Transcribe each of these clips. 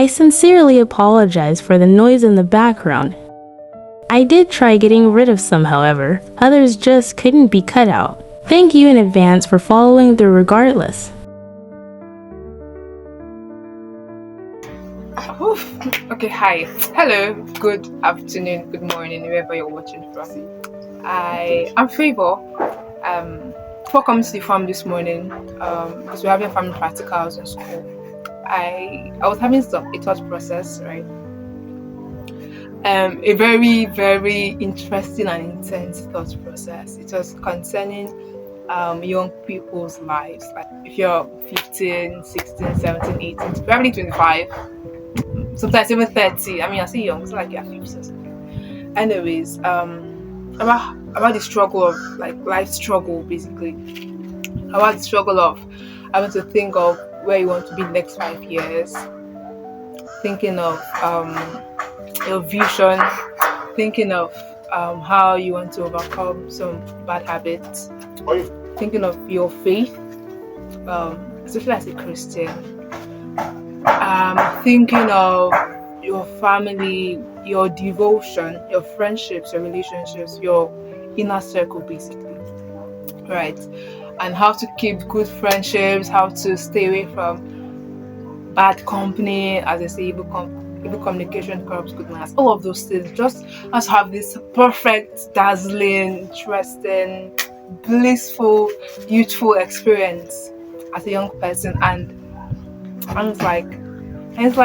I sincerely apologize for the noise in the background. I did try getting rid of some, however. Others just couldn't be cut out. Thank you in advance for following through regardless. Oof. Okay, hi. Hello, good afternoon, good morning, wherever you're watching from. I'm Favor. Welcome to the farm this morning because we're having family practicals in school. I was having a thought process, right? A very, very interesting and intense thought process. It was concerning young people's lives. Like if you're 15, 16, 17, 18, probably 25, sometimes even 30. I mean, I say young, it's not like you're 50 or something. Anyways, about the struggle of like life struggle, basically. About the struggle of having to think of where you want to be the next 5 years, thinking of your vision, thinking of how you want to overcome some bad habits, thinking of your faith, especially as a Christian, thinking of your family, your devotion, your friendships, your relationships, your inner circle, basically, right? And how to keep good friendships, how to stay away from bad company, as they say, evil communication corrupts good manners. All of those things, just us have this perfect, dazzling, interesting, blissful, youthful experience as a young person, and it's like it's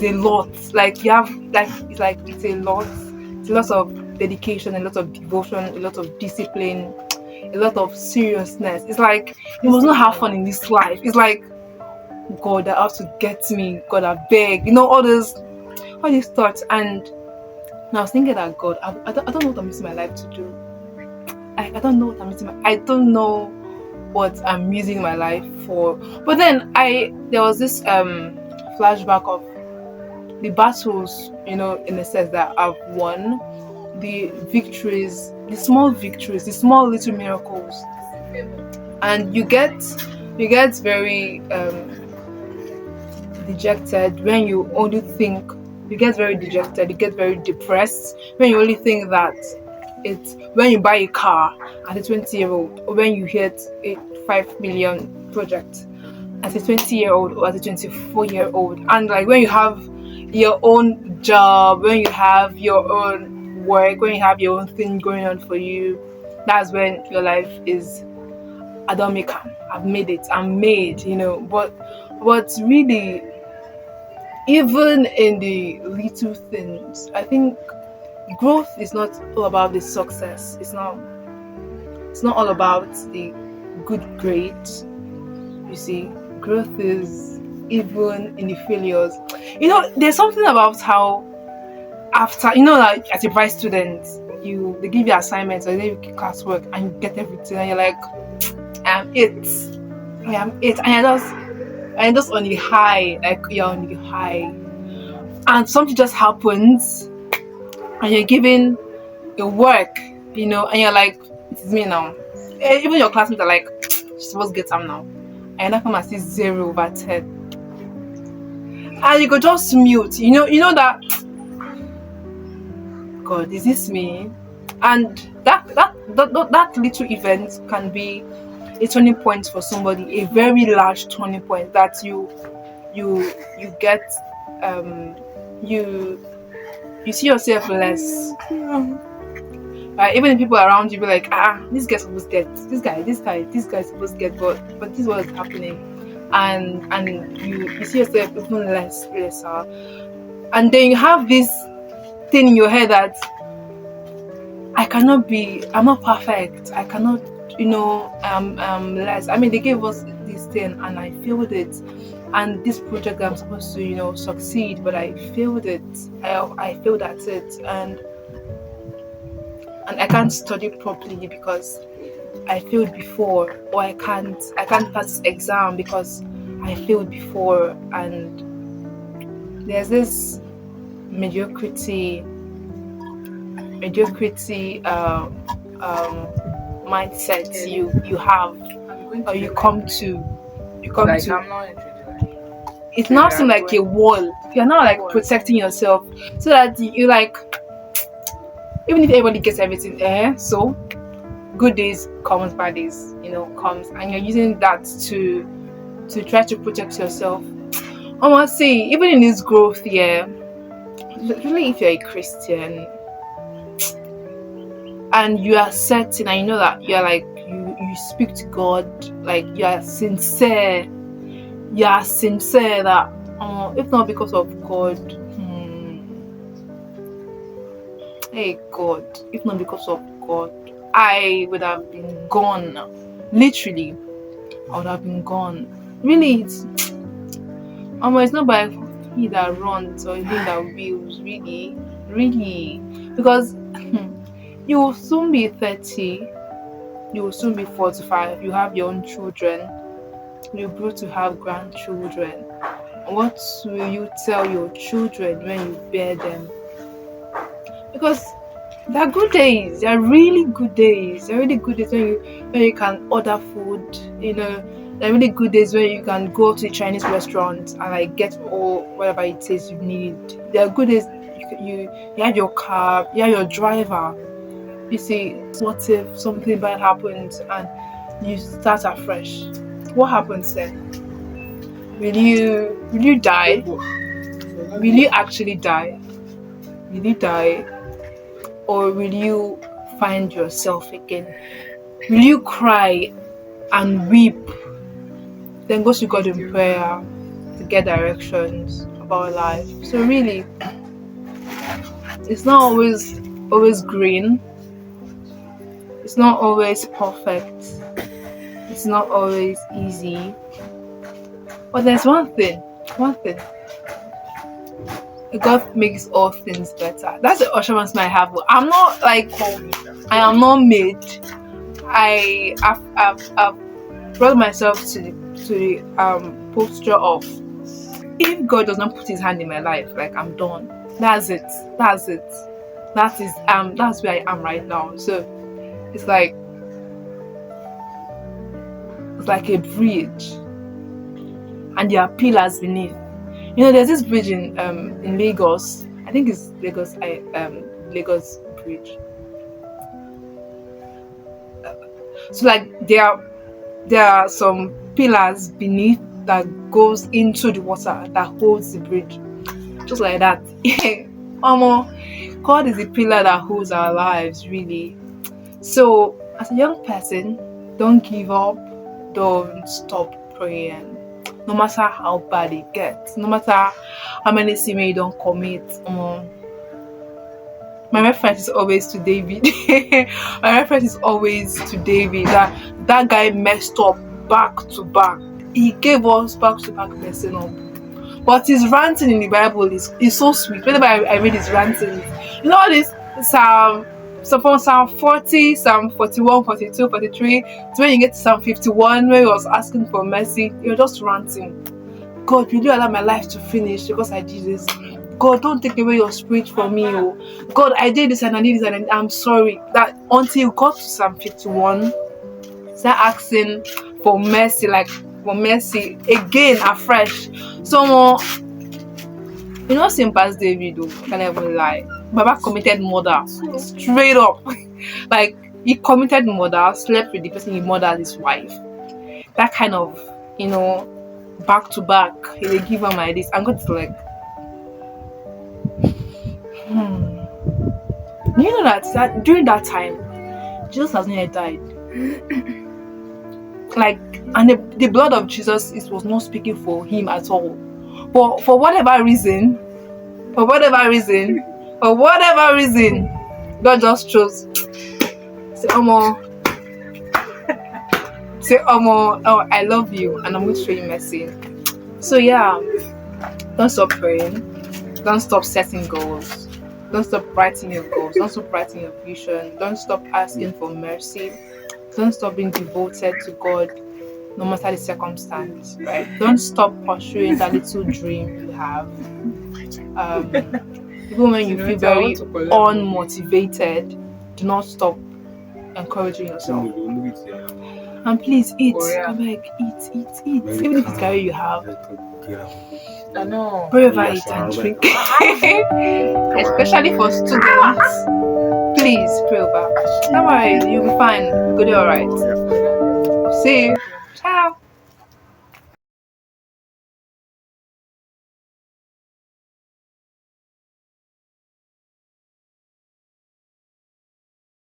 a lot. Like you have it's a lot. It's a lot of dedication, a lot of devotion, a lot of discipline, a lot of seriousness. It's like you must not have fun in this life. It's like, God, I have to get me. God, I beg. All these thoughts. And I was thinking that, God, I don't know what I'm using my life to do. I don't know what I'm using. I don't know what I'm using my life for. But then there was this flashback of the battles, in the sense that I've won, the victories, the small victories, the small little miracles, and you get very dejected when you only think. You get very dejected. You get very depressed when you only think that it's when you buy a car as a 20-year-old, or when you hit a 5 million project as a 20-year-old or as a 24-year-old, and like when you have your own job, when you have your own work, when you have your own thing going on for you, that's when your life is, I don't make it, I've made it, I'm made, but really, even in the little things, I think growth is not all about the success. It's not all about the good grades. You see, growth is even in the failures. There's something about how after, like as a bright student, they give you assignments or they give you classwork and you get everything and you're like, I am it, and just on the high, like you're on the high, and something just happens and you're given your work, and you're like, it is me now. Even your classmates are like, you're supposed to get some now, and I come and see 0/10, and you go just mute. You know that, God, is this me? And that little event can be a turning point for somebody, a very large turning point that you get, you see yourself less. Even the people around you be like, this guy's supposed to get, this guy's supposed to get, but this is what is happening, and you see yourself even lesser, and then you have this thing in your head that I'm not perfect, I cannot, I'm less. I mean, they gave us this thing and I failed it, and this project that I'm supposed to, succeed, but I failed it. I failed at it, and I can't study properly because I failed before, or I can't pass this exam because I failed before, and there's this mediocrity mindset you have, or you come to. I'm not interested. it now seems like a wall. You're now like protecting yourself so that you like, even if everybody gets everything, so good days comes, bad days, comes, and you're using that to try to protect yourself. I must say, even in this growth, really, if you're a Christian and you are certain, and you know that you're like you speak to God, like you are sincere that if not because of God, hey God, if not because of God, I would have been gone. Literally, I would have been gone. Really, it's not by he that runs or he that wills, really, because you will soon be 30, you will soon be 45, you have your own children, you're going to have grandchildren. What will you tell your children when you bear them? Because there are good days, there are really good days. There are really good days when you can order food, there are really good days when you can go to a Chinese restaurant and like get all whatever it is you need. There are good days you have your car, you have your driver. You see, what if something bad happens and you start afresh? What happens then? Will you die? Will you actually die? Will you die? Or will you find yourself again? Will you cry and weep? Then go to God in prayer to get directions about life. So really, it's not always green. It's not always perfect. It's not always easy. But there's one thing. God makes all things better. That's the assurance I have. I'm not like, I am not made. I've brought myself to the posture of, if God does not put his hand in my life, like I'm done. That's it. That's where I am right now. So it's like a bridge, and there are pillars beneath. There's this bridge in Lagos. I think it's Lagos Bridge. So like there are some pillars beneath that goes into the water that holds the bridge, just like that. God is the pillar that holds our lives, really. So as a young person, don't give up, don't stop praying. No matter how bad it gets, no matter how many sins you don't commit. My reference is always to David. That guy messed up back to back. He gave us back to back messing up. But his ranting in the Bible is so sweet. Whenever I read his ranting, all this so from Psalm 40, Psalm 41, 42, 43, to when you get to Psalm 51, where he was asking for mercy, you're just ranting. God, will you allow my life to finish because I did this? God, don't take away your spirit from me. Oh God, I did this and I did this and I'm sorry. That until you got to Psalm 51, start asking for mercy, again afresh. Someone, same past David, though, I can't even lie. Baba committed murder, straight up. Like, he committed murder, slept with the person he murdered his wife. That kind of, back to back. They give him like this. I'm going to like, that during that time, Jesus has not yet died. Like, and the blood of Jesus was not speaking for him at all. But for whatever reason, God just chose. Say, I love you, and I'm going to show you mercy. So yeah, don't stop praying. Don't stop setting goals. Don't stop writing your goals. Don't stop writing your vision. Don't stop asking for mercy. Don't stop being devoted to God, no matter the circumstance. Right? Don't stop pursuing that little dream you have. Even when you feel very unmotivated, do not stop encouraging yourself. And please eat. Eat. Even if it's carry you have. I know. Pray over it and drink. Especially for students. Please pray over. Don't worry, you'll be fine. You'll be alright. See you. Ciao.